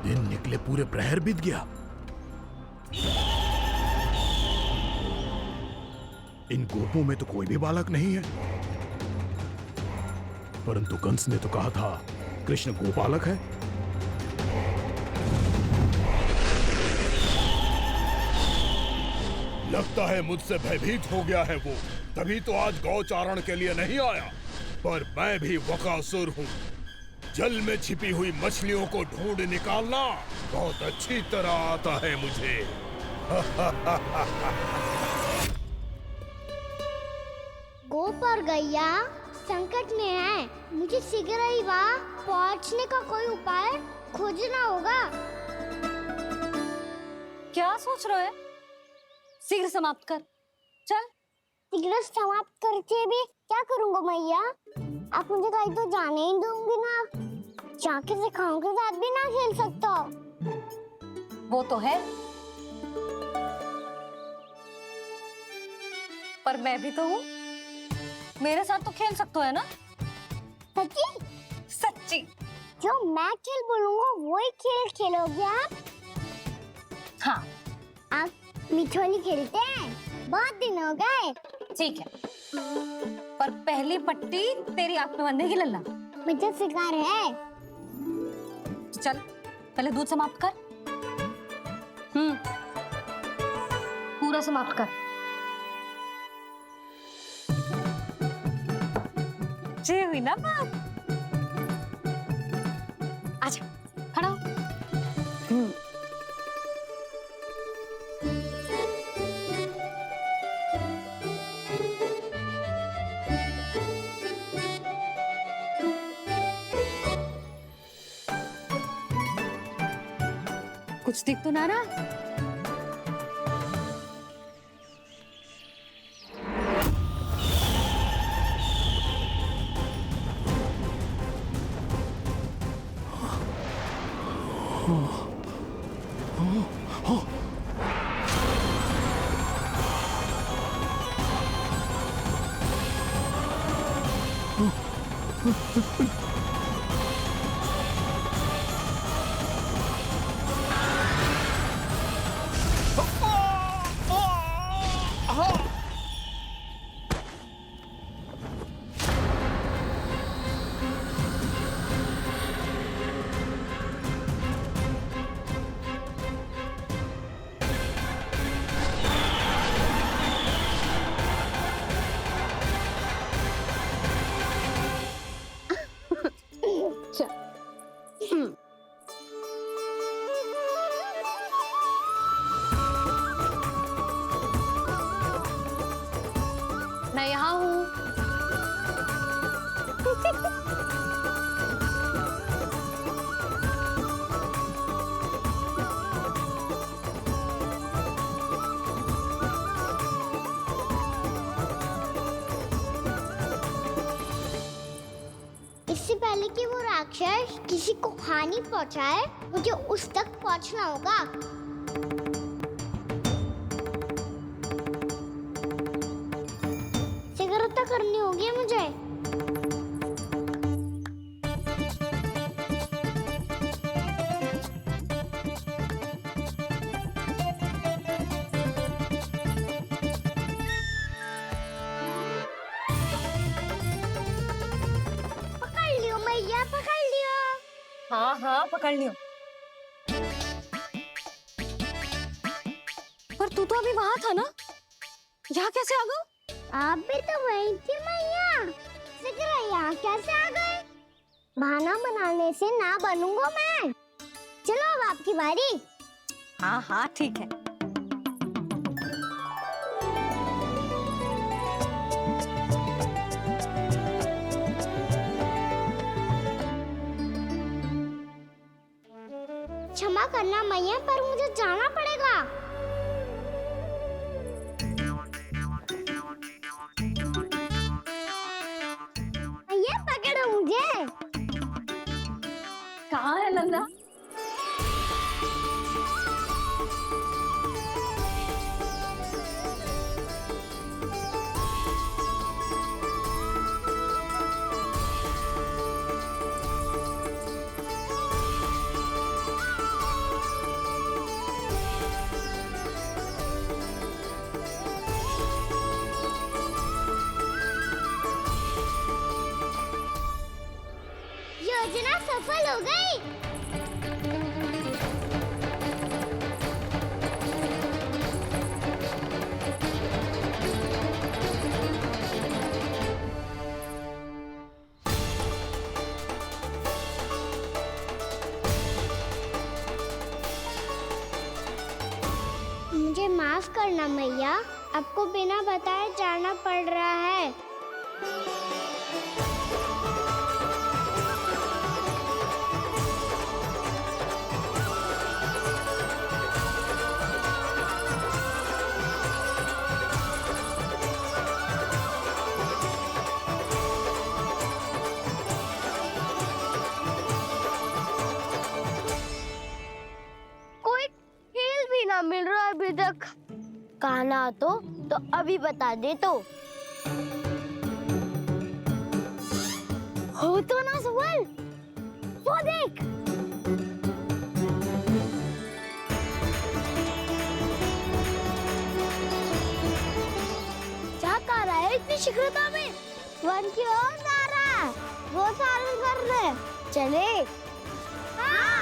दिन निकले पूरे प्रहर बीत गया। इन गोपों में तो कोई भी बालक नहीं है, परंतु कंस ने तो कहा था कृष्ण गोपालक है। लगता है मुझसे भयभीत हो गया है वो, तभी तो आज गौचारण के लिए नहीं आया। पर मैं भी बकासुर हूँ। जल में छिपी हुई मछलियों को ढूंढ निकालना बहुत अच्छी तरह आता है मुझे। गोप और गैया संकट में है, मुझे शीघ्र ही वहाँ पहुँचने का कोई उपाय खोजना होगा। क्या सोच रहे हो? शीघ्र समाप्त कर, चल। शीघ्र समाप्त करके भी क्या करूँगा मैया? आप मुझे कहीं तो जाने ही दूंगी ना। जाके सिखाओं के साथ भी ना खेल सकता। वो तो है, पर मैं भी तो हूँ, मेरे साथ तो खेल सकते हो है ना? सच्ची? सच्ची। जो मैं खेल बोलूँगा वही खेल खेलोगे आप? हाँ। आप मिठोली खेलते हैं? बहुत दिन हो गए। ठीक है, पर पहली पट्टी तेरी आंख में बनने की लल्ला। मुझे शिकार है। चल, पहले दूध समाप्त कर। पूरा समाप्त कर। ये हुई ना बात। आजा, खड़ा हो। कुछ दिख तो ना रहा? मैं यहाँ हूँ। इससे पहले कि वो राक्षस किसी को हानि पहुंचाए, मुझे उस तक पहुंचना होगा। शीघ्रता करनी होगी मुझे। पकड़ लियो मैया, पकड़ लियो। हाँ हाँ, पकड़ लियो। पर तू तो अभी वहां था ना, यहाँ कैसे आ गया? आप भी तो वही थी मैया। शीघ्र यहाँ कैसे आ गए? बहाना बनाने से ना बनूंगा मैं। चलो अब आपकी बारी। हाँ हाँ, ठीक है। क्षमा करना मैया, पर मुझे जाना पड़ेगा। मैया पकड़ो मुझे। कहाँ है लल्ला? हो गई। मुझे माफ करना मैया, आपको बिना बताए जाना पड़ रहा है। कोई खेल भी ना मिल रहा है अभी तक। कहना तो अभी बता दे तो। हो तो ना सुबल, वो देख। क्या कर रहा है इतनी शीघ्रता में? वन की ओर जा रहा है, वो चालू कर रहे। चले। हाँ।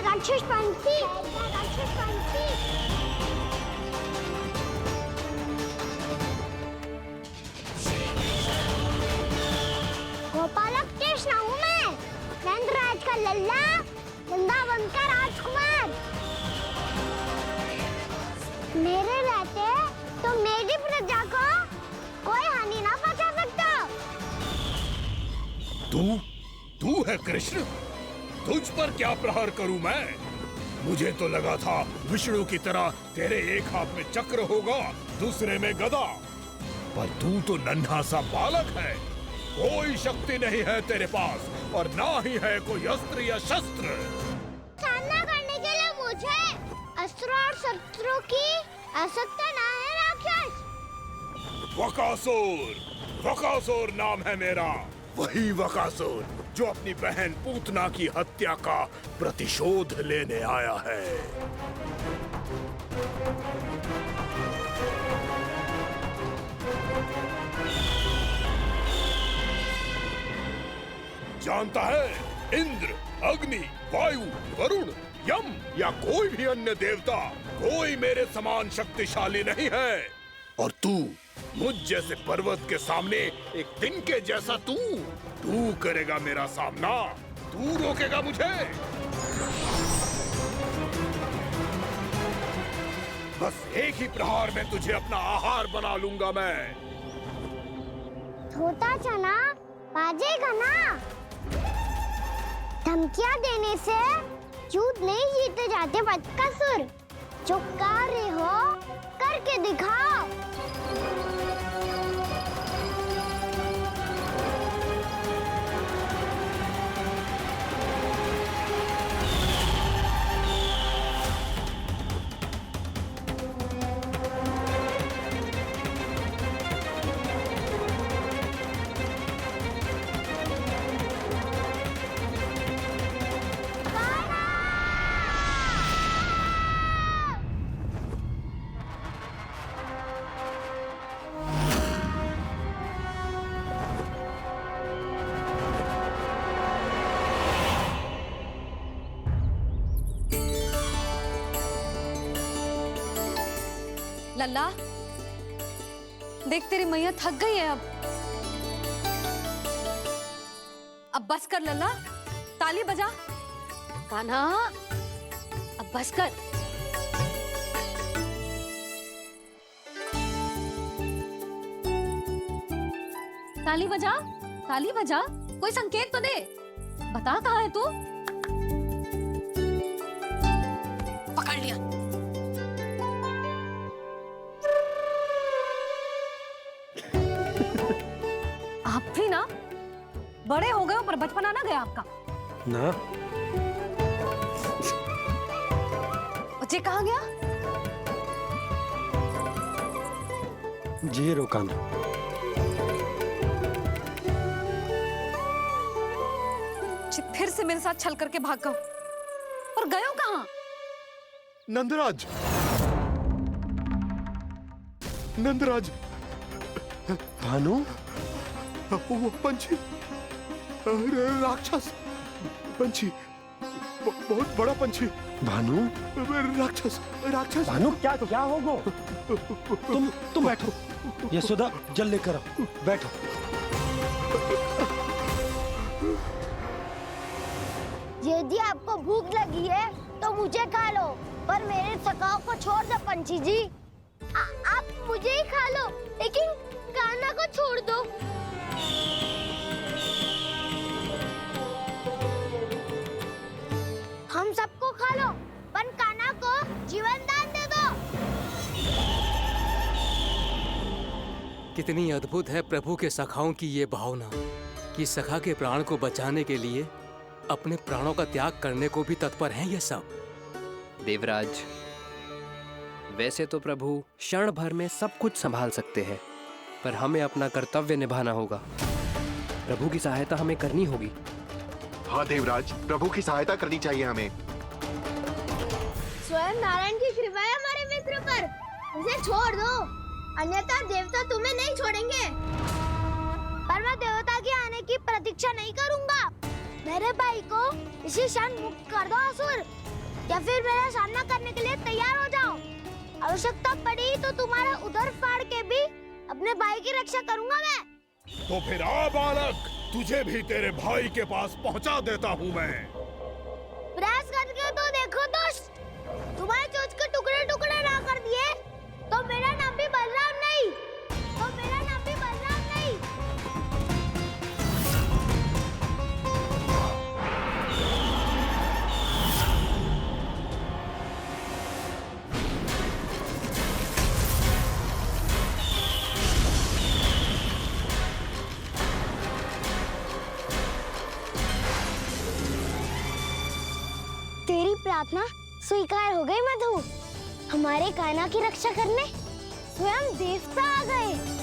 राक्षस पंछी, राक्षस पंछी। गोपालक कृष्ण हूँ मैं, नंदराज का लल्ला, वृंदावन का राजकुमार। मेरे रहते तो मेरी प्रजा को कोई हानि ना पहुंचा सकता। तू है कृष्ण? तुझ पर क्या प्रहार करूं मैं? मुझे तो लगा था विष्णु की तरह तेरे एक हाथ में चक्र होगा, दूसरे में गदा, पर तू तो नन्हा सा बालक है। कोई शक्ति नहीं है तेरे पास और ना ही है कोई अस्त्र या शस्त्र। सामना करने के लिए मुझे अस्त्र और शस्त्रों की आवश्यकता ना है राक्षस। वकासुर नाम है मेरा, वही वकासुर जो अपनी बहन पूतना की हत्या का प्रतिशोध लेने आया है। जानता है, इंद्र, अग्नि, वायु, वरुण, यम या कोई भी अन्य देवता कोई मेरे समान शक्तिशाली नहीं है। और तू मुझ जैसे पर्वत के सामने एक दिन के जैसा तू करेगा मेरा सामना? तू रोकेगा मुझे? बस एक ही प्रहार में तुझे अपना आहार बना लूंगा मैं। छोटा चना बाजेगा ना। धमकियां देने से युद्ध नहीं जीते जाते बदकसूर। जो कार्य हो करके दिखाओ। लल्ला, देख तेरी मैया थक गई है अब बस कर लल्ला, ताली बजा। कान्हा, अब बस कर। ताली बजा, ताली बजा, कोई संकेत तो दे। बता कहाँ है तू? आप भी ना बड़े हो गए हो पर बचपना ना गया आपका। ना बच्चे कहाँ गया? जी रोकाना। फिर से मेरे साथ छल करके भाग गए और गए हो कहाँ? नंदराज, नंदराज, भानु, वो पंछी, राक्षस पंछी, बहुत बड़ा पंछी। भानु, राक्षस, राक्षस। भानु क्या क्या होगा? तुम बैठो। यशोदा जल लेकर आओ, बैठो। यदि आपको भूख लगी है तो मुझे खा लो, पर मेरे थकाव को छोड़ दो पंछी जी। आप मुझे ही खा लो, लेकिन कान्हा को छोड़ दो। हम सबको खा लो, पर कान्हा को जीवन दान दे दो। कितनी अद्भुत है प्रभु के सखाओं की ये भावना कि सखा के प्राण को बचाने के लिए अपने प्राणों का त्याग करने को भी तत्पर हैं ये सब। देवराज, वैसे तो प्रभु क्षण भर में सब कुछ संभाल सकते हैं, पर हमें अपना कर्तव्य निभाना होगा। प्रभु की सहायता हमें करनी होगी। हाँ देवराज, प्रभु की सहायता करनी चाहिए हमें। स्वयं नारायण की कृपा है हमारे मित्र पर, उसे छोड़ दो, अन्यथा देवता तुम्हें नहीं छोड़ेंगे। पर मैं देवता के आने की प्रतीक्षा नहीं करूंगा। मेरे भाई को इसी क्षण मुक्त कर दो असुर, या फिर मेरा सामना करने के लिए तैयार हो जाओ। आवश्यकता पड़ी तो तुम्हारा उधर फाड़ के भी अपने भाई की रक्षा करूंगा मैं। तो फिर आ बालक, तुझे भी तेरे भाई के पास पहुंचा देता हूँ मैं। प्रयास करके तो देखो दोस्त, तुम्हारे चोंच के टुकड़े टुकड़े ना कर दिए तो मेरा नाम भी बलराम नहीं, तो मेरा नाम भी बलराम नहीं। तेरी प्रार्थना स्वीकार हो गई मधु। हमारे कान्हा की रक्षा करने स्वयं देवता आ गए।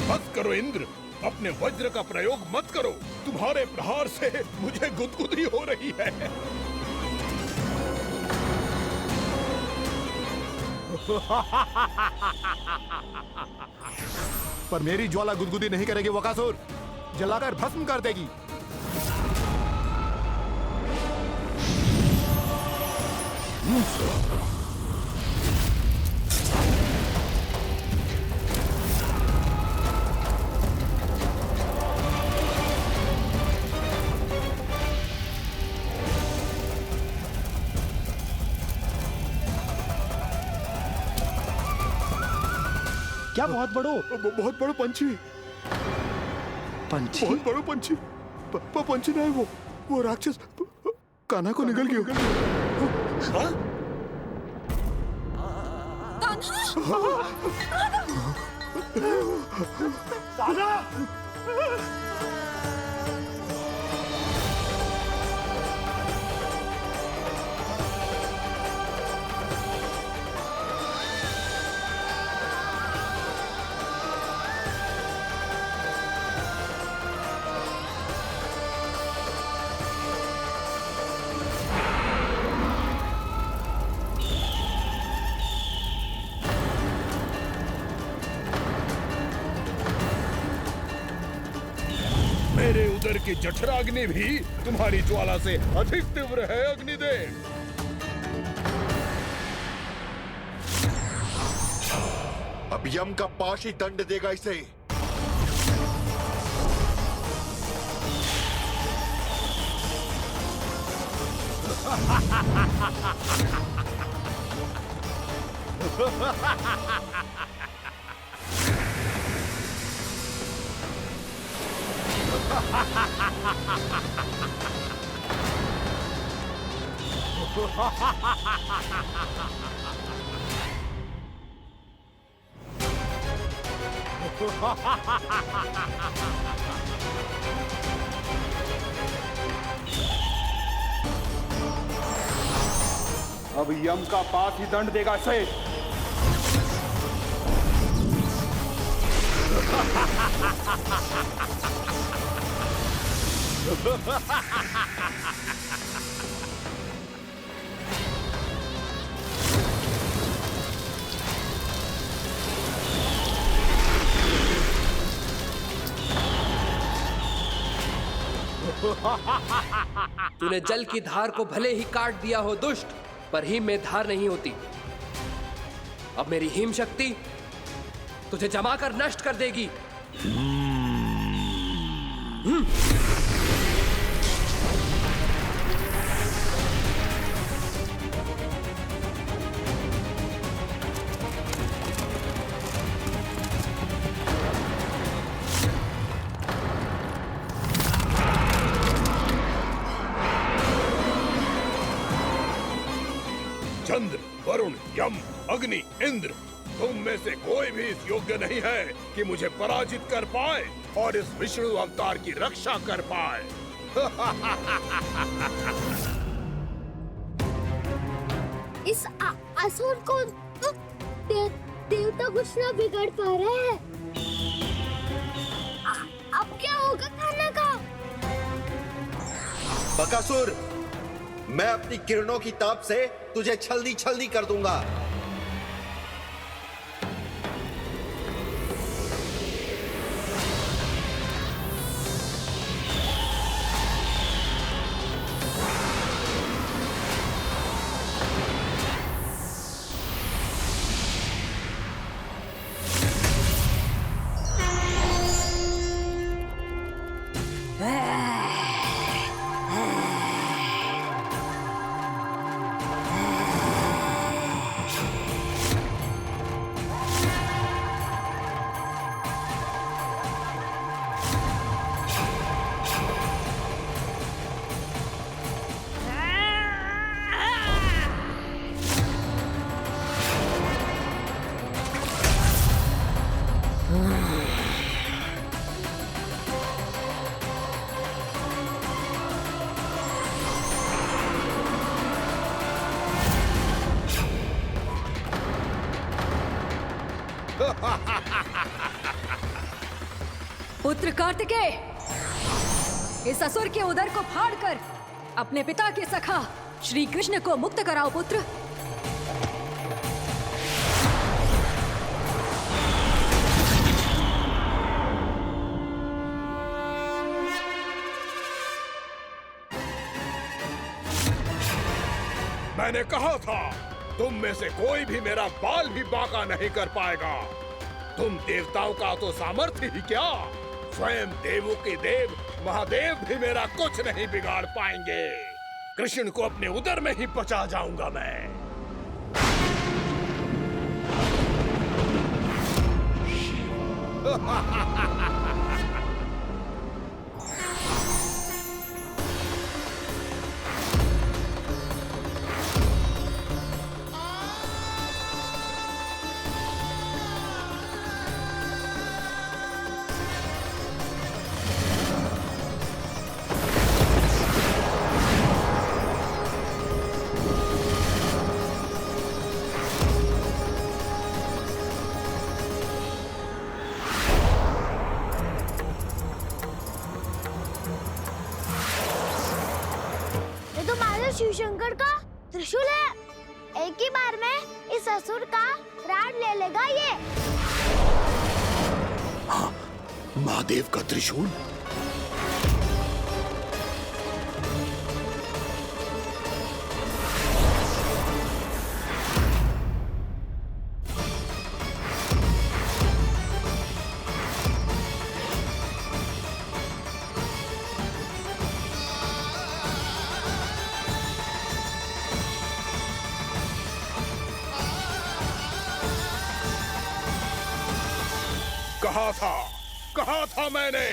मत करो इंद्र, अपने वज्र का प्रयोग मत करो। तुम्हारे प्रहार से मुझे गुदगुदी हो रही है। पर मेरी ज्वाला गुदगुदी नहीं करेगी वकासुर, जलाकर भस्म कर देगी। क्या बहुत बड़ो? बहुत बड़ा पंछी, पंछी? बहुत बड़ा पंछी। पंछी नहीं, वो राक्षस कान्हा को निगल गया। मेरे उदर की जठराग्नि भी तुम्हारी ज्वाला से अधिक तीव्र है अग्निदेव। अब यम का पाश ही दंड देगा इसे। अब यम का पास ही दंड देगा इसे। तूने जल की धार को भले ही काट दिया हो दुष्ट, पर हिम में धार नहीं होती। अब मेरी हिम शक्ति तुझे जमा कर नष्ट कर देगी। चंद्र, वरुण, यम, अग्नि, इंद्र, तुम में से कोई भी इस योग्य नहीं है कि मुझे पराजित कर पाए और इस विष्णु अवतार की रक्षा कर पाए। इस असुर को देवता कुछ ना बिगाड़ पा रहे हैं। अब क्या होगा खाना का? बकासुर, मैं अपनी किरणों की ताप से तुझे छलनी छलनी कर दूंगा। पुत्र कार्तिकेय, इस असुर के उदर को फाड़कर अपने पिता के सखा श्री कृष्ण को मुक्त कराओ पुत्र। मैंने कहा था, तुम में से कोई भी मेरा बाल भी बांका नहीं कर पाएगा। तुम देवताओं का तो सामर्थ्य ही क्या, स्वयं देवों के देव महादेव भी मेरा कुछ नहीं बिगाड़ पाएंगे। कृष्ण को अपने उदर में ही पचा जाऊंगा मैं। शिव शंकर का त्रिशूल है। एक ही बार में इस असुर का प्राण ले लेगा ये। हाँ, महादेव का त्रिशूल। कहा था मैंने,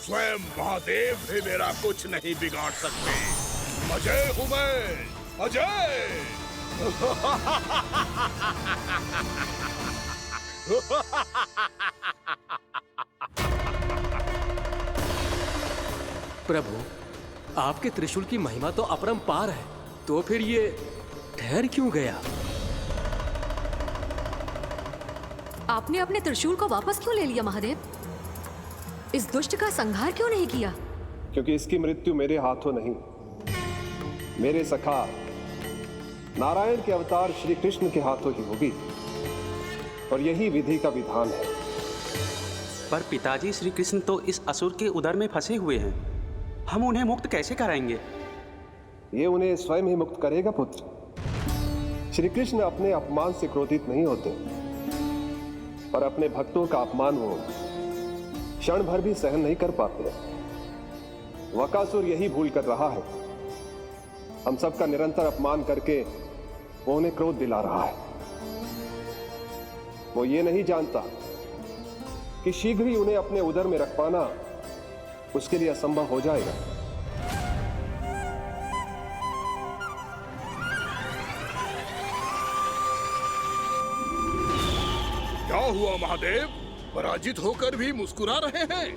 स्वयं महादेव भी मेरा कुछ नहीं बिगाड़ सकते। अजय हूं मैं, अजय। प्रभु, आपके त्रिशूल की महिमा तो अपरंपार है, तो फिर ये ठहर क्यों गया? आपने अपने त्रिशूल को वापस क्यों ले लिया महादेव? इस दुष्ट का संहार क्यों नहीं किया? क्योंकि इसकी मृत्यु मेरे हाथों नहीं, मेरे सखा नारायण के अवतार श्री कृष्ण के हाथों ही होगी, और यही विधि का विधान है। पर पिताजी, श्री कृष्ण तो इस असुर के उदर में फंसे हुए हैं, हम उन्हें मुक्त कैसे कराएंगे? ये उन्हें स्वयं ही मुक्त करेगा पुत्र। श्री कृष्ण अपने अपमान से क्रोधित नहीं होते, पर अपने भक्तों का अपमान वो क्षण भर भी सहन नहीं कर पाते। वकासुर यही भूल कर रहा है, हम सबका निरंतर अपमान करके वो उन्हें क्रोध दिला रहा है। वो ये नहीं जानता कि शीघ्र ही उन्हें अपने उदर में रख पाना उसके लिए असंभव हो जाएगा। क्या हुआ महादेव? पराजित होकर भी मुस्कुरा रहे हैं।